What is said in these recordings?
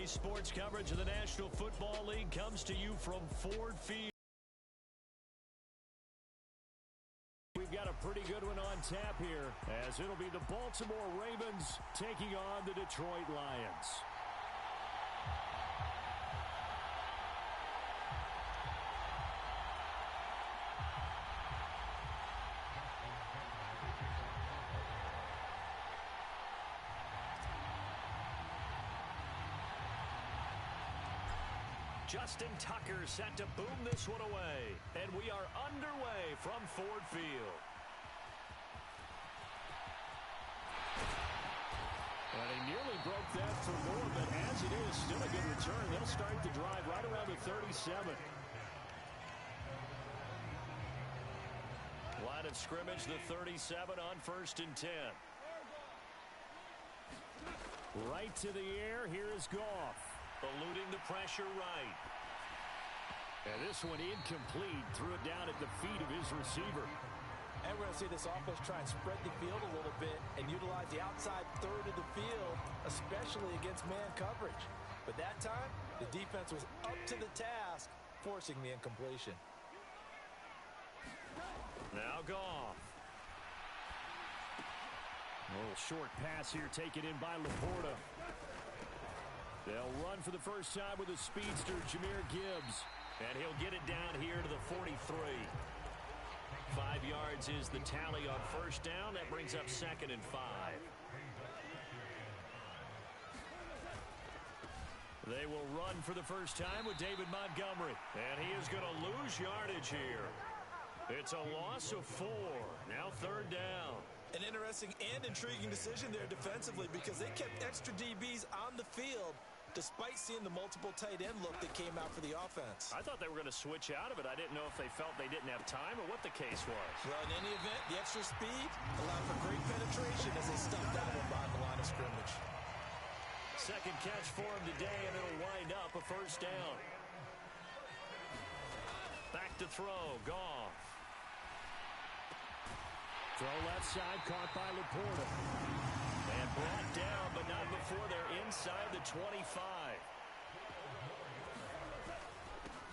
Today's sports coverage of the National Football League comes to you from Ford Field. We've got a pretty good one on tap here, as it'll be the Baltimore Ravens taking on the Detroit Lions. Justin Tucker set to boom this one away. And we are underway from Ford Field. And he nearly broke that for more, but as it is, still a good return. They'll start the drive right around the 37. Line of scrimmage, the 37 on 1st and 10. Right to the air, here is Goff. Eluding the pressure right. And this one incomplete. Threw it down at the feet of his receiver. And we're going to see this offense try and spread the field a little bit and utilize the outside third of the field, especially against man coverage. But that time, the defense was up to the task, forcing the incompletion. Now Goff. A little short pass here taken in by Laporta. They'll run for the first time with a speedster, Jahmyr Gibbs. And he'll get it down here to the 43. 5 yards is the tally on first down. That brings up 2nd and 5. They will run for the first time with David Montgomery. And he is going to lose yardage here. It's a loss of 4. Now 3rd down. An interesting and intriguing decision there defensively because they kept extra DBs on the field despite seeing the multiple tight end look that came out for the offense. I thought they were going to switch out of it. I didn't know if they felt they didn't have time or what the case was. Well, in any event, the extra speed allowed for great penetration as they stuffed that one behind the line of scrimmage. Second catch for him today, and it'll wind up a first down. Back to throw, Goff. Throw left side, caught by Laporta. And brought down, but not before they're inside the 25.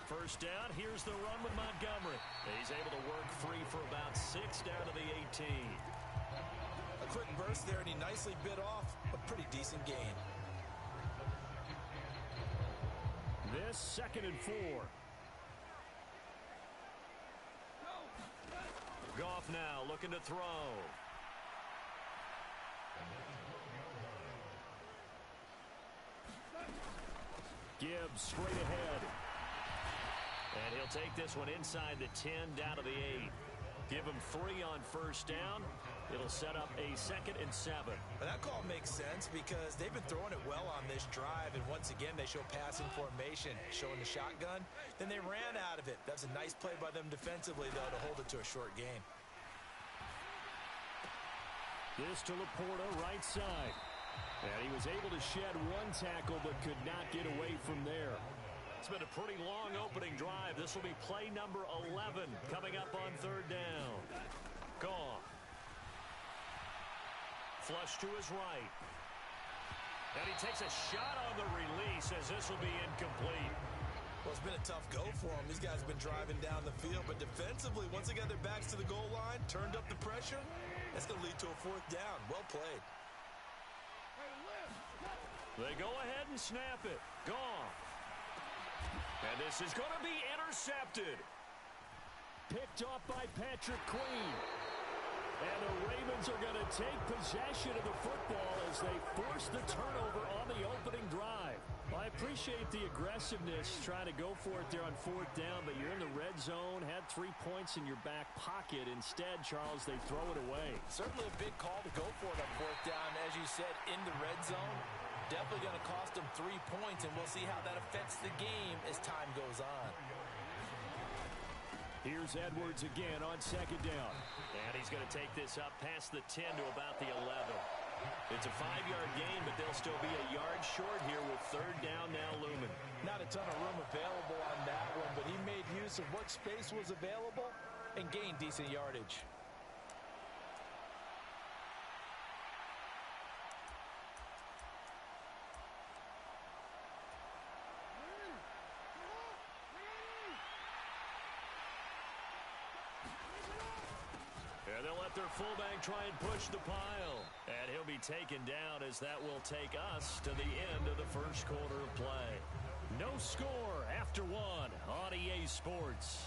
First down, here's the run with Montgomery. He's able to work free for about 6 down to the 18. A quick burst there, and he nicely bit off a pretty decent gain. This 2nd and 4. Goff now looking to throw. Gibbs straight ahead. And he'll take this one inside the 10 down to the 8. Give him 3 on first down. It'll set up a 2nd and 7. But that call makes sense because they've been throwing it well on this drive, and once again they show passing formation, showing the shotgun. Then they ran out of it. That's a nice play by them defensively, though, to hold it to a short game. This to Laporta, right side. And he was able to shed 1 tackle but could not get away from there. It's been a pretty long opening drive. This will be play number 11 coming up on 3rd down. Goff. Flush to his right. And he takes a shot on the release as this will be incomplete. Well, it's been a tough go for them. These guys have been driving down the field, but defensively, once they got their backs to the goal line, turned up the pressure, that's going to lead to a 4th down. Well played. They go ahead and snap it. Goff. And this is going to be intercepted. Picked off by Patrick Queen. And the Ravens are going to take possession of the football as they force the turnover on the opening drive. Well, I appreciate the aggressiveness trying to go for it there on 4th down, but you're in the red zone, had 3 points in your back pocket. Instead, Charles, they throw it away. Certainly a big call to go for it on 4th down. As you said, in the red zone, definitely going to cost them 3 points, and we'll see how that affects the game as time goes on. Here's Edwards again on 2nd down. And he's going to take this up past the 10 to about the 11. It's a 5-yard gain, but they'll still be a yard short here with 3rd down now looming. Not a ton of room available on that one, but he made use of what space was available and gained decent yardage. They'll let their fullback try and push the pile. And he'll be taken down as that will take us to the end of the first quarter of play. No score after one on EA Sports.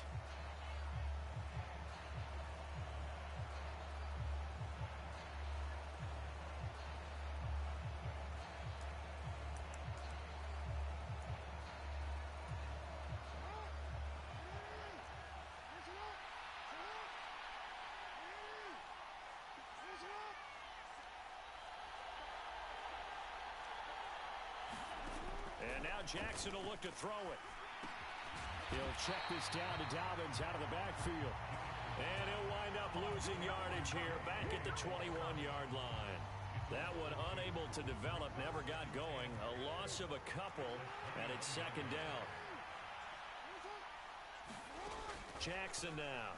And now Jackson will look to throw it. He'll check this down to Dobbins out of the backfield. And he'll wind up losing yardage here back at the 21-yard line. That one unable to develop, never got going. A loss of a couple, and it's second down. Jackson now.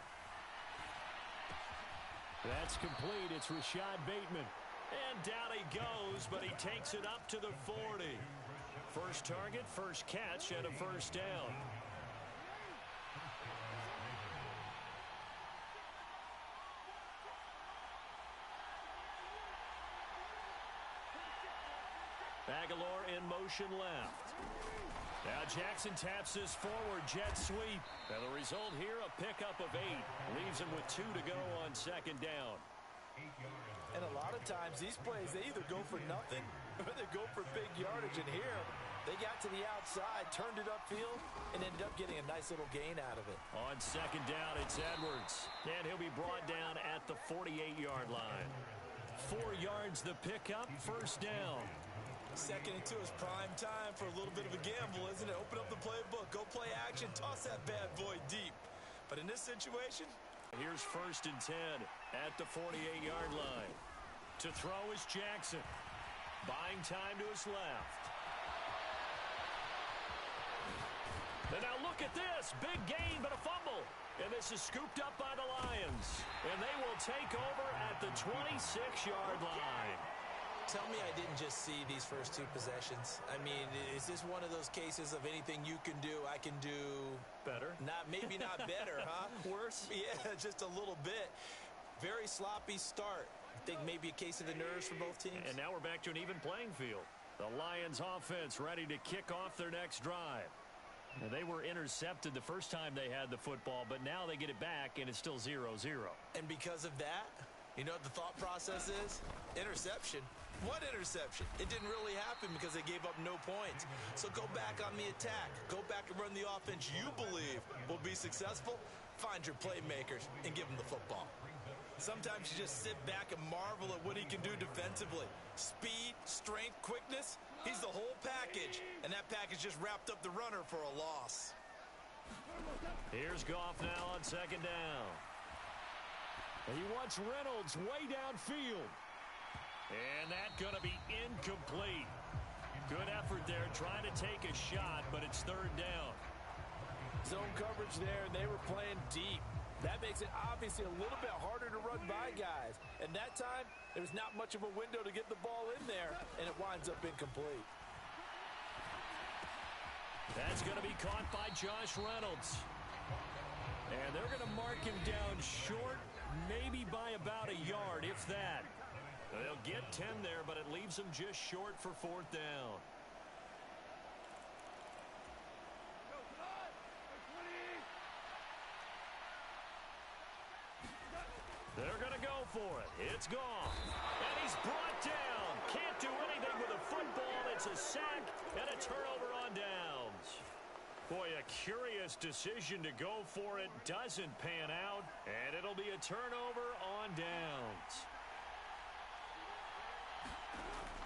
That's complete. It's Rashad Bateman. And down he goes, but he takes it up to the 40. First target, first catch, and a first down. Aguilar in motion left. Now Jackson taps this forward jet sweep. And the result here, a pickup of 8. Leaves him with 2 to go on second down. And a lot of times these plays, they either go for nothing or they go for big yardage. And here, they got to the outside, turned it upfield, and ended up getting a nice little gain out of it. On second down, it's Edwards. And he'll be brought down at the 48-yard line. 4 yards the pickup, first down. Second and 2 is prime time for a little bit of a gamble, isn't it? Open up the playbook, go play action, toss that bad boy deep. But in this situation, here's first and 10 at the 48-yard line. To throw is Jackson. Buying time to his left. And now look at this. Big gain, but a fumble. And this is scooped up by the Lions. And they will take over at the 26-yard line. Tell me I didn't just see these first 2 possessions. I mean, is this one of those cases of anything you can do, I can do better? Maybe not better, huh? Worse? Yeah, just a little bit. Very sloppy start. I think maybe a case of the nerves for both teams. And now we're back to an even playing field. The Lions offense ready to kick off their next drive. And they were intercepted the first time they had the football, but now they get it back, and it's still 0-0. And because of that, you know what the thought process is? Interception. What interception? It didn't really happen because they gave up no points. So go back on the attack. Go back and run the offense you believe will be successful. Find your playmakers and give them the football. Sometimes you just sit back and marvel at what he can do defensively. Speed, strength, quickness. He's the whole package. And that package just wrapped up the runner for a loss. Here's Goff now on second down. He wants Reynolds way downfield. And that's going to be incomplete. Good effort there trying to take a shot, but it's third down. Zone coverage there, and they were playing deep. That makes it obviously a little bit harder to run by guys. And that time, there was not much of a window to get the ball in there, and it winds up incomplete. That's going to be caught by Josh Reynolds. And they're going to mark him down short, maybe by about a yard, if that. They'll get 10 there, but it leaves them just short for fourth down. They're going to go for it. It's gone. And he's brought down. Can't do anything with a football. It's a sack and a turnover on downs. Boy, a curious decision to go for it. Doesn't pan out. And it'll be a turnover on downs.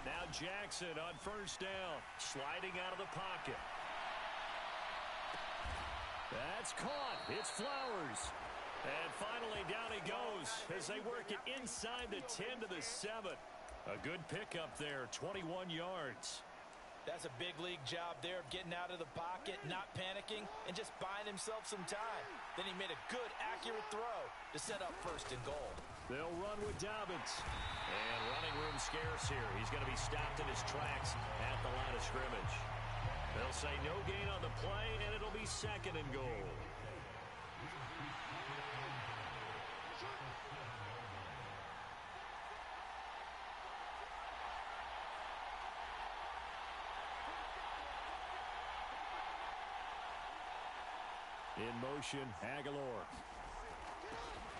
Now Jackson on first down. Sliding out of the pocket. That's caught. It's Flowers. And finally, down he goes as they work it inside the 10 to the 7. A good pickup there, 21 yards. That's a big league job there of getting out of the pocket, not panicking, and just buying himself some time. Then he made a good, accurate throw to set up first and goal. They'll run with Dobbins. And running room scarce here. He's going to be stopped in his tracks at the line of scrimmage. They'll say no gain on the play, and it'll be second and goal. In motion, Aguilar.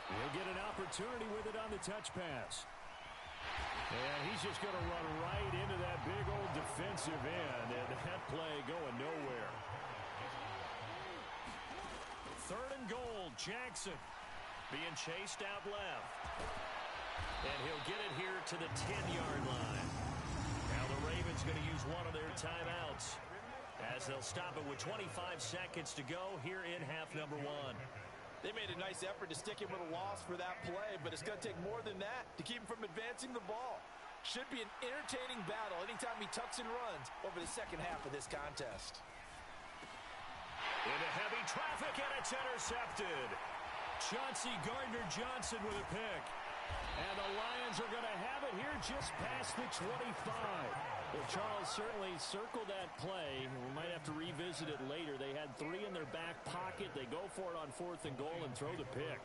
He'll get an opportunity with it on the touch pass. And he's just going to run right into that big old defensive end, and that play going nowhere. 3rd and goal, Jackson being chased out left. And he'll get it here to the 10-yard line. Now the Ravens going to use one of their timeouts as they'll stop it with 25 seconds to go here in half number 1. They made a nice effort to stick him with a loss for that play, but it's going to take more than that to keep him from advancing the ball. Should be an entertaining battle anytime he tucks and runs over the second half of this contest. Into heavy traffic, and it's intercepted. Chauncey Gardner-Johnson with a pick. And the Lions are going to have it here just past the 25. Well, Charles, certainly circled that play. We might have to revisit it later. They had 3 in their back pocket. They go for it on 4th and goal and throw the pick.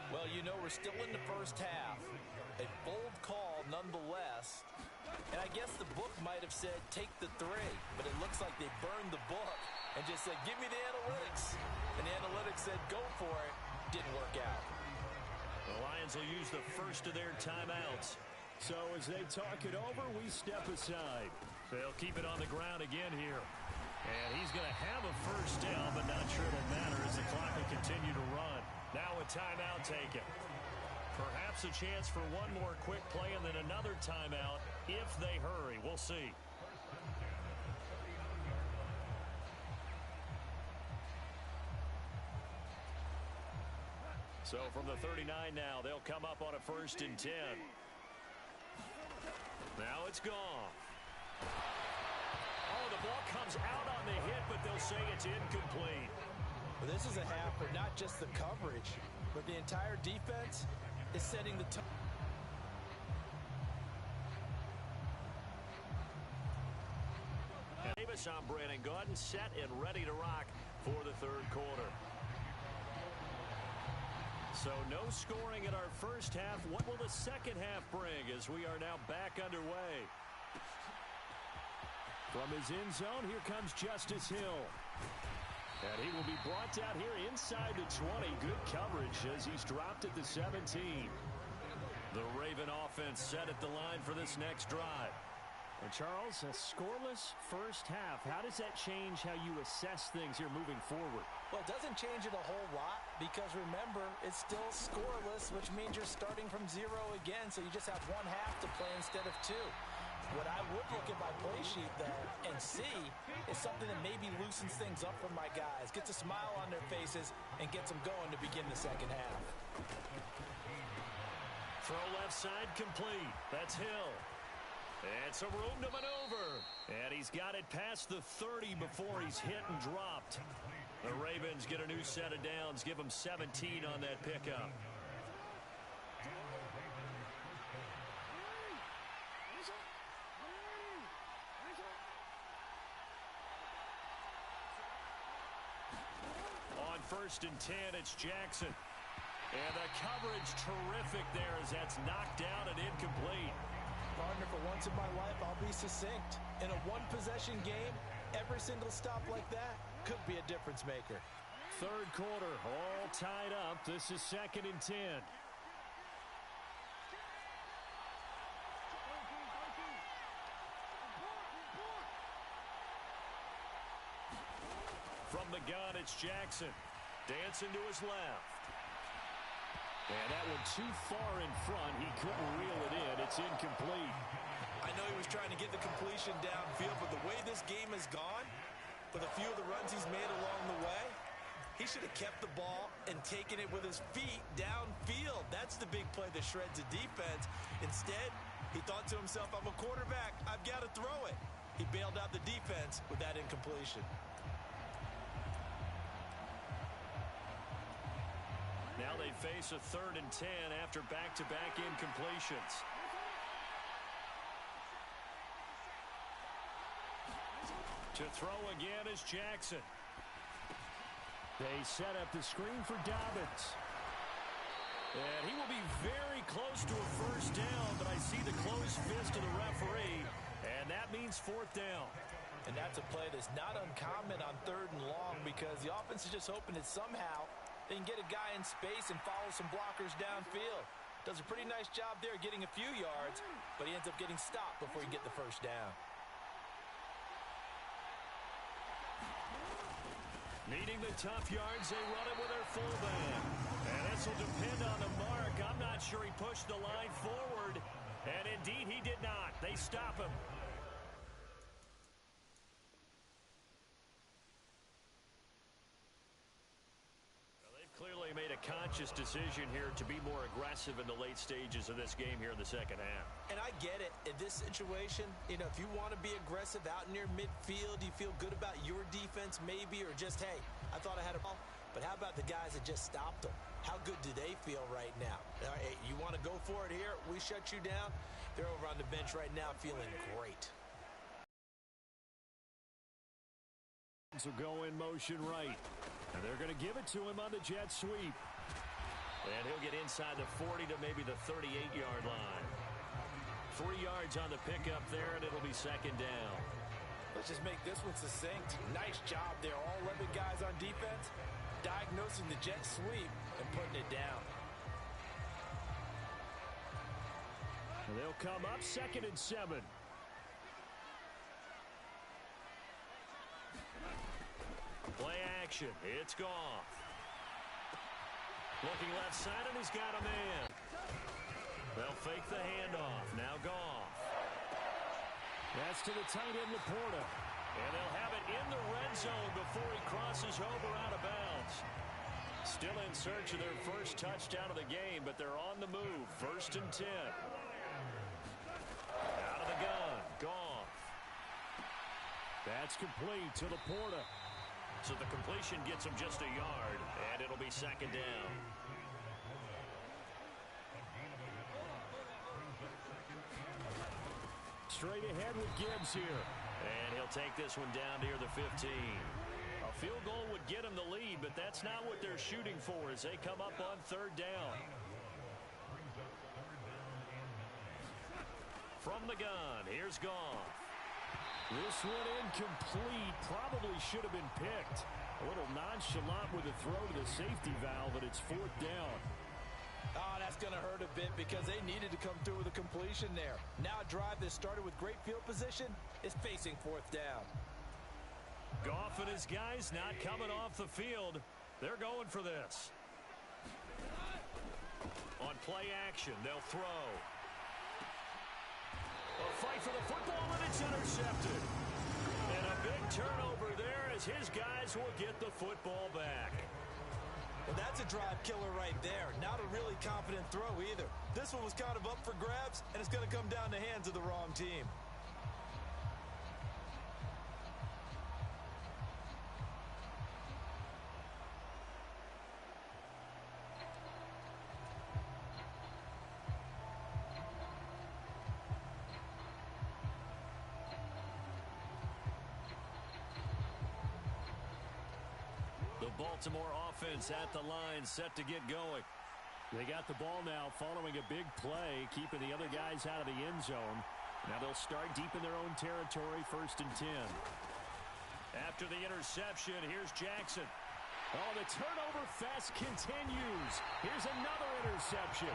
Well, you know, we're still in the first half. A bold call nonetheless. And I guess the book might have said take the 3, but it looks like they burned the book and just said, give me the analytics. And the analytics said, go for it. Didn't work out. The Lions will use the first of their timeouts. So as they talk it over, we step aside. They'll keep it on the ground again here. And he's going to have a first down, but not sure it'll matter as the clock will continue to run. Now a timeout taken. Perhaps a chance for one more quick play and then another timeout if they hurry. We'll see. So from the 39 now, they'll come up on a 1st and 10. Now it's gone. Oh, the ball comes out on the hit, but they'll say it's incomplete. Well, this is a half where not just the coverage, but the entire defense is setting the tone. Davis on Brandon Gaudin, set and ready to rock for the 3rd quarter. So no scoring in our first half. What will the second half bring as we are now back underway? From his end zone, here comes Justice Hill. And he will be brought down here inside the 20. Good coverage as he's dropped at the 17. The Raven offense set at the line for this next drive. And Charles, a scoreless first half. How does that change how you assess things here moving forward? Well, it doesn't change it a whole lot because, remember, it's still scoreless, which means you're starting from 0 again, so you just have 1 half to play instead of 2. What I would look at my play sheet, though, and see is something that maybe loosens things up for my guys, gets a smile on their faces, and gets them going to begin the second half. Throw left side complete. That's Hill. And some room to maneuver. And he's got it past the 30 before he's hit and dropped. The Ravens get a new set of downs, give them 17 on that pickup. On 1st and 10, it's Jackson. And the coverage terrific there as that's knocked down and incomplete. Partner, for once in my life, I'll be succinct. In a one-possession game, every single stop like that could be a difference maker. 3rd quarter, all tied up. This is 2nd and 10. From the gun, it's Jackson. Dancing to his left. And that one too far in front. He couldn't reel it in. It's incomplete. I know he was trying to get the completion downfield, but the way this game has gone, with a few of the runs he's made along the way, he should have kept the ball and taken it with his feet downfield. That's the big play that shreds a defense. Instead, he thought to himself, I'm a quarterback. I've got to throw it. He bailed out the defense with that incompletion. Now they face a 3rd and 10 after back-to-back incompletions. To throw again is Jackson. They set up the screen for Dobbins. And he will be very close to a first down, but I see the closed fist of the referee, and that means 4th down. And that's a play that's not uncommon on 3rd and long because the offense is just hoping that somehow they can get a guy in space and follow some blockers downfield. Does a pretty nice job there getting a few yards, but he ends up getting stopped before he can get the first down. Needing the tough yards, they run it with their fullback. And this will depend on the mark. I'm not sure he pushed the line forward. And indeed, he did not. They stop him. Clearly made a conscious decision here to be more aggressive in the late stages of this game here in the second half. And I get it. In this situation, you know, if you want to be aggressive out near midfield, you feel good about your defense maybe, or just, hey, I thought I had a ball. But how about the guys that just stopped them? How good do they feel right now? Hey, you want to go for it here? We shut you down. They're over on the bench right now feeling great. So go in motion right. And they're going to give it to him on the jet sweep. And he'll get inside the 40 to maybe the 38-yard line. 3 yards on the pickup there, and it'll be second down. Let's just make this one succinct. Nice job there. All 11 guys on defense diagnosing the jet sweep and putting it down. And they'll come up 2nd and 7. Play action. It's Goff. Looking left side, and he's got a man. They'll fake the handoff. Now Goff. That's to the tight end, Laporta. And they'll have it in the red zone before he crosses over out of bounds. Still in search of their first touchdown of the game, but they're on the move. 1st and 10. Out of the gun. Goff. That's complete to Laporta. So the completion gets him just a yard, and it'll be second down. Straight ahead with Gibbs here. And he'll take this one down near the 15. A field goal would get him the lead, but that's not what they're shooting for as they come up on 3rd down. From the gun, here's Goff. This one incomplete. Probably should have been picked. A little nonchalant with a throw to the safety valve, but it's 4th down. Oh, that's going to hurt a bit because they needed to come through with a completion there. Now a drive that started with great field position is facing 4th down. Goff and his guys not coming off the field. They're going for this. On play action, they'll throw. A fight for the football, and it's intercepted. And a big turnover there as his guys will get the football back. Well, that's a drive killer right there. Not a really confident throw either. This one was kind of up for grabs, and it's going to come down the hands of the wrong team. Baltimore offense at the line, set to get going. They got the ball now following a big play, keeping the other guys out of the end zone. Now they'll start deep in their own territory, 1st and 10. After the interception, here's Jackson. Oh, the turnover fest continues. Here's another interception.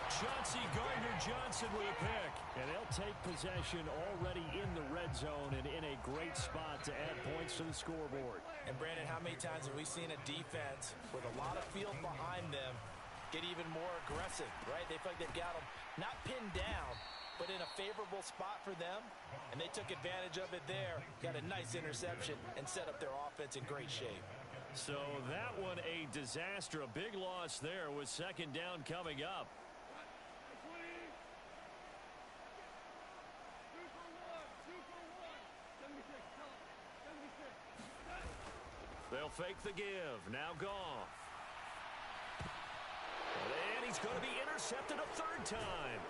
Chauncey Gardner-Johnson with a pick. And they'll take possession already in the red zone and in a great spot to add points to the scoreboard. And, Brandon, how many times have we seen a defense with a lot of field behind them get even more aggressive, right? They feel like they've got them not pinned down, but in a favorable spot for them. And they took advantage of it there, got a nice interception, and set up their offense in great shape. So that one a disaster, a big loss there with 2nd down coming up. They'll fake the give. Now Goff. And he's going to be intercepted a 3rd time.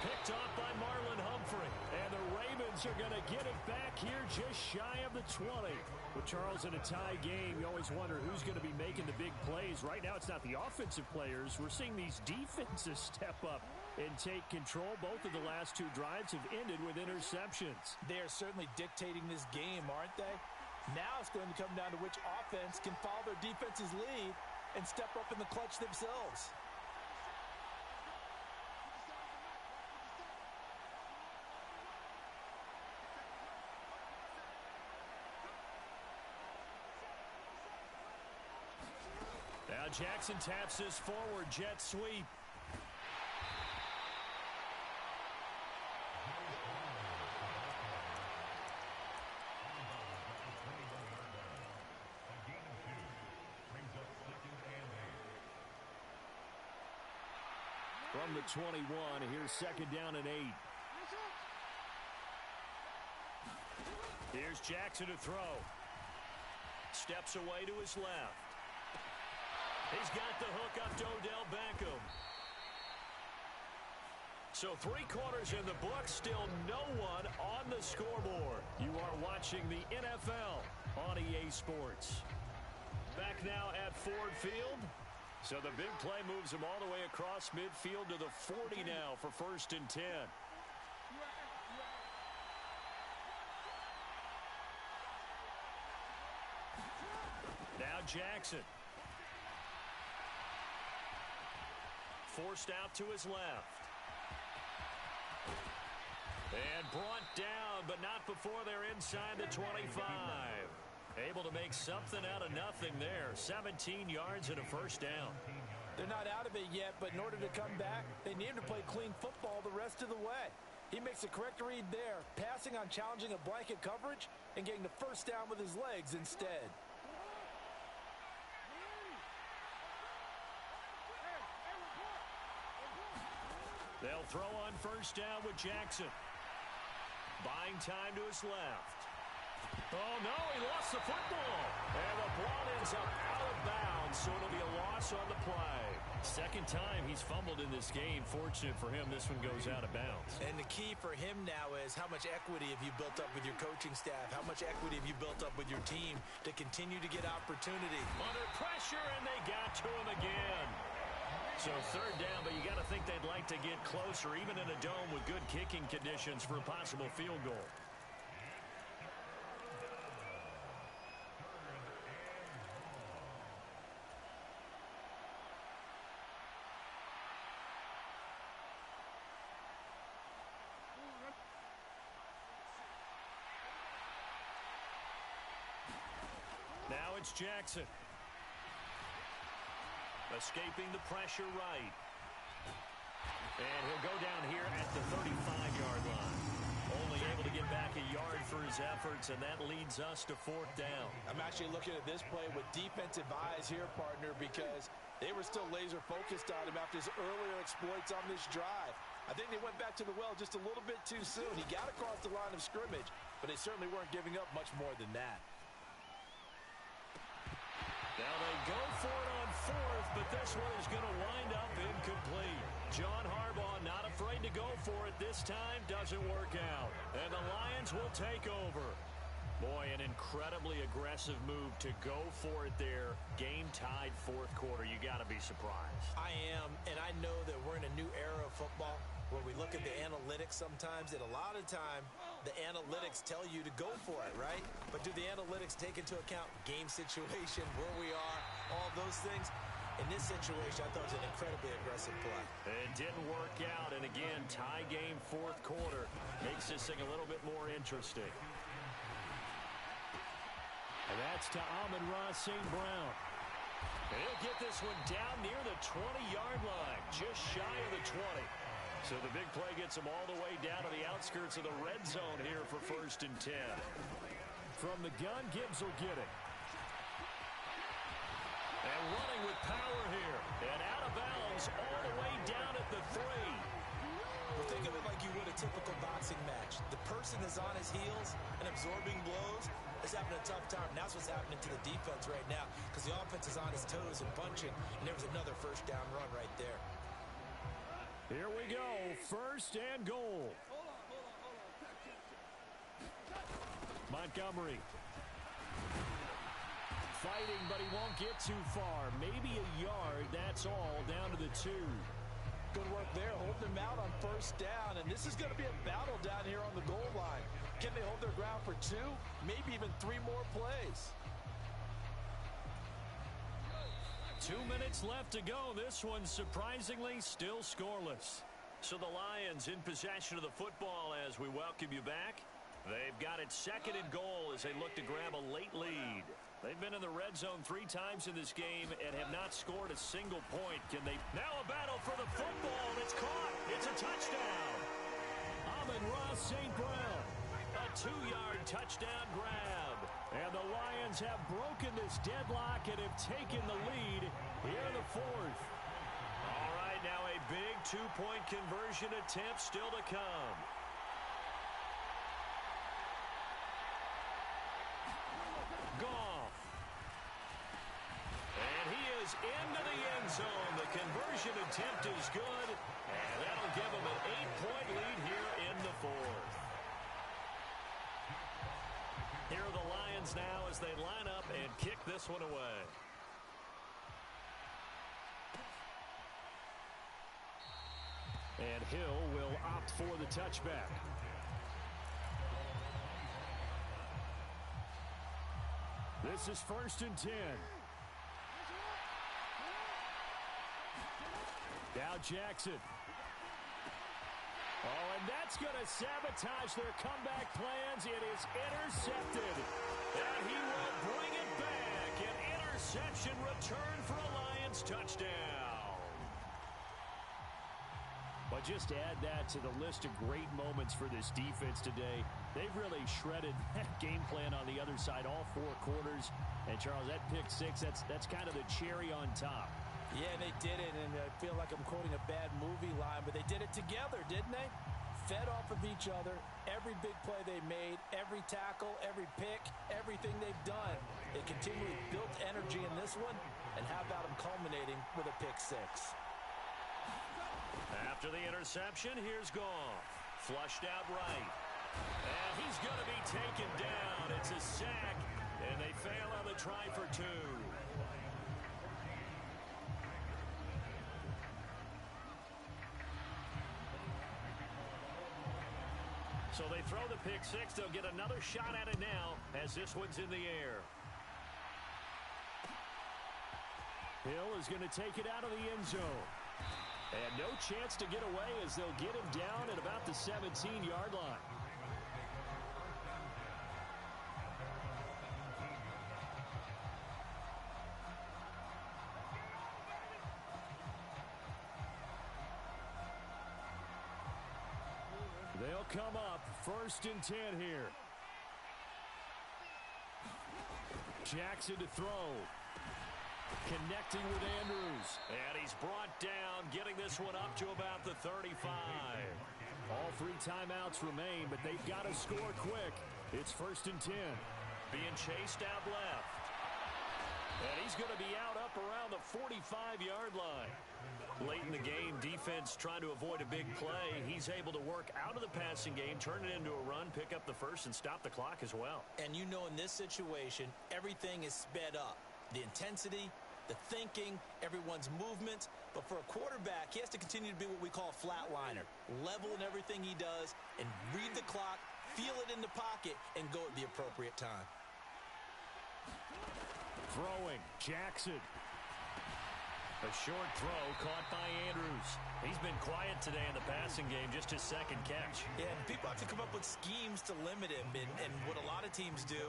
Picked off by Marlon Humphrey. And the Ravens are going to get it back here just shy of the 20. With Charles in a tie game, you always wonder who's going to be making the big plays. Right now, it's not the offensive players. We're seeing these defenses step up. and take control. Both of the last two drives have ended with interceptions. They are certainly dictating this game, aren't they? Now it's going to come down to which offense can follow their defense's lead and step up in the clutch themselves. Now Jackson taps this forward, jet sweep. From the 21, here's second down and 8. Here's Jackson to throw. Steps away to his left. He's got the hook up to Odell Beckham. So 3 quarters in the book, still no one on the scoreboard. You are watching the NFL on EA Sports. Back now at Ford Field. So the big play moves him all the way across midfield to the 40 now for 1st and 10. Now Jackson. Forced out to his left. And brought down, but not before they're inside the 25. Able to make something out of nothing there. 17 yards and a 1st down. They're not out of it yet, but in order to come back, they need him to play clean football the rest of the way. He makes a correct read there, passing on challenging a blanket coverage and getting the 1st down with his legs instead. They'll throw on 1st down with Jackson. Buying time to his left. Oh, no, he lost the football. And the ball ends up out of bounds, so it'll be a loss on the play. Second time he's fumbled in this game. Fortunate for him, this one goes out of bounds. And the key for him now is how much equity have you built up with your coaching staff? How much equity have you built up with your team to continue to get opportunity? Under pressure, and they got to him again. So 3rd down, but you got to think they'd like to get closer, even in a dome with good kicking conditions for a possible field goal. Now it's Jackson. Escaping the pressure right. And he'll go down here at the 35-yard line. Only able to get back a yard for his efforts, and that leads us to 4th down. I'm actually looking at this play with defensive eyes here, partner, because they were still laser focused on him after his earlier exploits on this drive. I think they went back to the well just a little bit too soon. He got across the line of scrimmage, but they certainly weren't giving up much more than that. Now they go for it on 4th, but this one is going to wind up incomplete. John Harbaugh not afraid to go for it this time. Doesn't work out. And the Lions will take over. Boy, an incredibly aggressive move to go for it there. Game tied 4th quarter. You got to be surprised. I am, and I know that we're in a new era of football where we look at the analytics sometimes, and a lot of time the analytics tell you to go for it, right? But do the analytics take into account game situation, where we are, all those things? In this situation, I thought it was an incredibly aggressive play. It didn't work out, and again, tie game 4th quarter makes this thing a little bit more interesting. And that's to Amon-Ra St. Brown. And he'll get this one down near the 20-yard line, just shy of the 20. So the big play gets him all the way down to the outskirts of the red zone here for 1st and 10. From the gun, Gibbs will get it. And running with power here. And out of bounds all the way down at the 3. Well, think of it like you would a typical boxing match. The person is on his heels and absorbing blows is having a tough time. And that's what's happening to the defense right now because the offense is on his toes and punching. And there was another 1st down run right there. Here we go, 1st and goal. Montgomery. Fighting, but he won't get too far. Maybe a yard, that's all, down to the 2. Good work there, holding them out on first down. And this is going to be a battle down here on the goal line. Can they hold their ground for 2, maybe even 3 more plays? 2 minutes left to go. This one surprisingly still scoreless. So the Lions in possession of the football as we welcome you back. They've got it 2nd and goal as they look to grab a late lead. They've been in the red zone 3 times in this game and have not scored a single point. Can they? Now a battle for the football. It's caught. It's a touchdown. Amon-Ra St. Brown. A 2-yard touchdown grab. And the Lions have broken this deadlock and have taken the lead here in the 4th. All right, now a big 2-point conversion attempt still to come. Goff. And he is into the end zone. The conversion attempt is good. And that'll give him an 8-point lead here in the 4th. Here are the Lions now as they line up and kick this one away. And Hill will opt for the touchback. This is 1st and 10. Now Jackson. Oh, and that's going to sabotage their comeback plans. It is intercepted. And he will bring it back. An interception return for a Lions touchdown. But just add that to the list of great moments for this defense today. They've really shredded that game plan on the other side all 4 quarters. And, Charles, that pick 6, that's kind of the cherry on top. Yeah, they did it, and I feel like I'm quoting a bad movie line, but they did it together, didn't they? Fed off of each other, every big play they made, every tackle, every pick, everything they've done. They continually built energy in this one, and how about them culminating with a pick 6? After the interception, here's Goff. Flushed out right. And he's going to be taken down. It's a sack, and they fail on the try for 2. So they throw the pick 6. They'll get another shot at it now as this one's in the air. Hill is going to take it out of the end zone. And no chance to get away as they'll get him down at about the 17-yard line. They'll come up 1st and 10 here. Jackson to throw. Connecting with Andrews. And he's brought down, getting this one up to about the 35. All 3 timeouts remain, but they've got to score quick. It's 1st and 10. Being chased out left. And he's going to be out up around the 45-yard line. Late in the game, defense trying to avoid a big play. He's able to work out of the passing game, turn it into a run, pick up the first, and stop the clock as well. And you know in this situation, everything is sped up. The intensity, the thinking, everyone's movement. But for a quarterback, he has to continue to be what we call a flatliner. Level in everything he does and read the clock, feel it in the pocket, and go at the appropriate time. Throwing, Jackson. A short throw caught by Andrews. He's been quiet today in the passing game, just his 2nd catch. Yeah, people have to come up with schemes to limit him, and what a lot of teams do,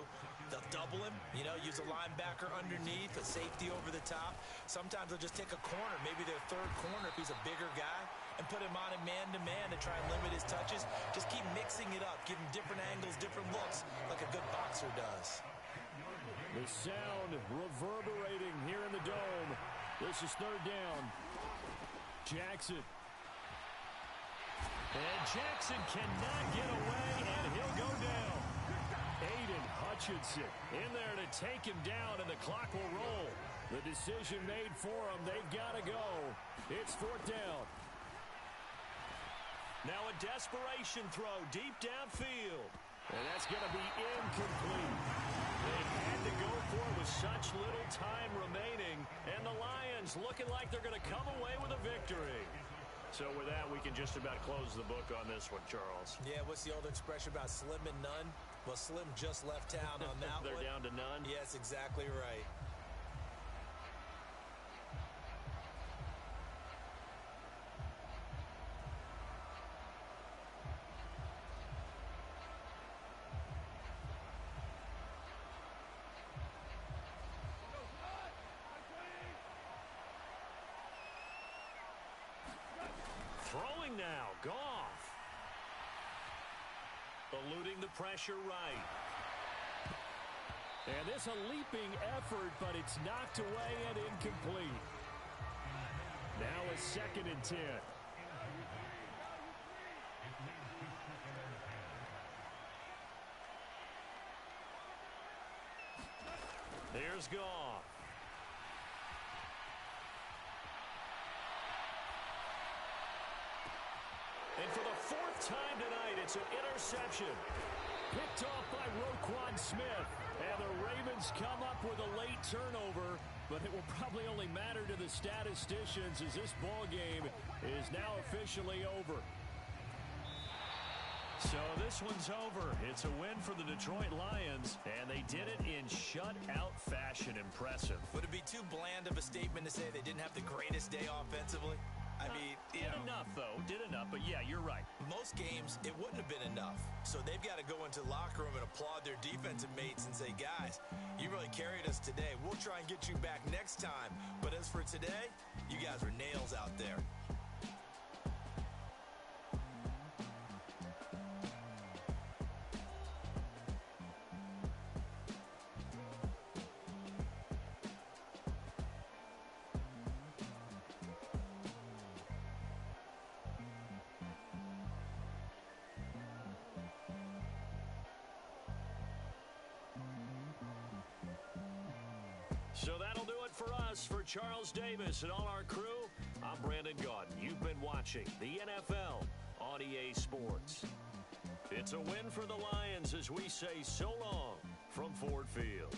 they'll double him, use a linebacker underneath, a safety over the top. Sometimes they'll just take a corner, maybe their 3rd corner if he's a bigger guy, and put him on a man-to-man to try and limit his touches. Just keep mixing it up, give him different angles, different looks, like a good boxer does. The sound reverberating here in the dome. This is 3rd down. Jackson. And Jackson cannot get away, and he'll go down. Aiden Hutchinson in there to take him down, and the clock will roll. The decision made for him. They've got to go. It's 4th down. Now a desperation throw deep downfield. And that's going to be incomplete. They had to go for it with such little time remaining. And the Lions looking like they're going to come away with a victory. So with that, we can just about close the book on this one, Charles. Yeah, what's the old expression about slim and none? Well, Slim just left town on that They're one. down to none? Yes, exactly right. Throwing now, Goff. Eluding the pressure right. And this a leaping effort, but it's knocked away and incomplete. Now a 2nd and 10. Here's Goff. And for the 4th time tonight, it's an interception. Picked off by Roquan Smith. And the Ravens come up with a late turnover, but it will probably only matter to the statisticians as this ball game is now officially over. So this one's over. It's a win for the Detroit Lions, and they did it in shutout fashion. Impressive. Would it be too bland of a statement to say they didn't have the greatest day offensively? I mean, did enough, though. Did enough, but yeah, you're right. Most games, it wouldn't have been enough. So they've got to go into the locker room and applaud their defensive mates and say, guys, you really carried us today. We'll try and get you back next time. But as for today, you guys were nails out there. So that'll do it for us. For Charles Davis and all our crew, I'm Brandon Gaudin. You've been watching the NFL on EA Sports. It's a win for the Lions as we say so long from Ford Field.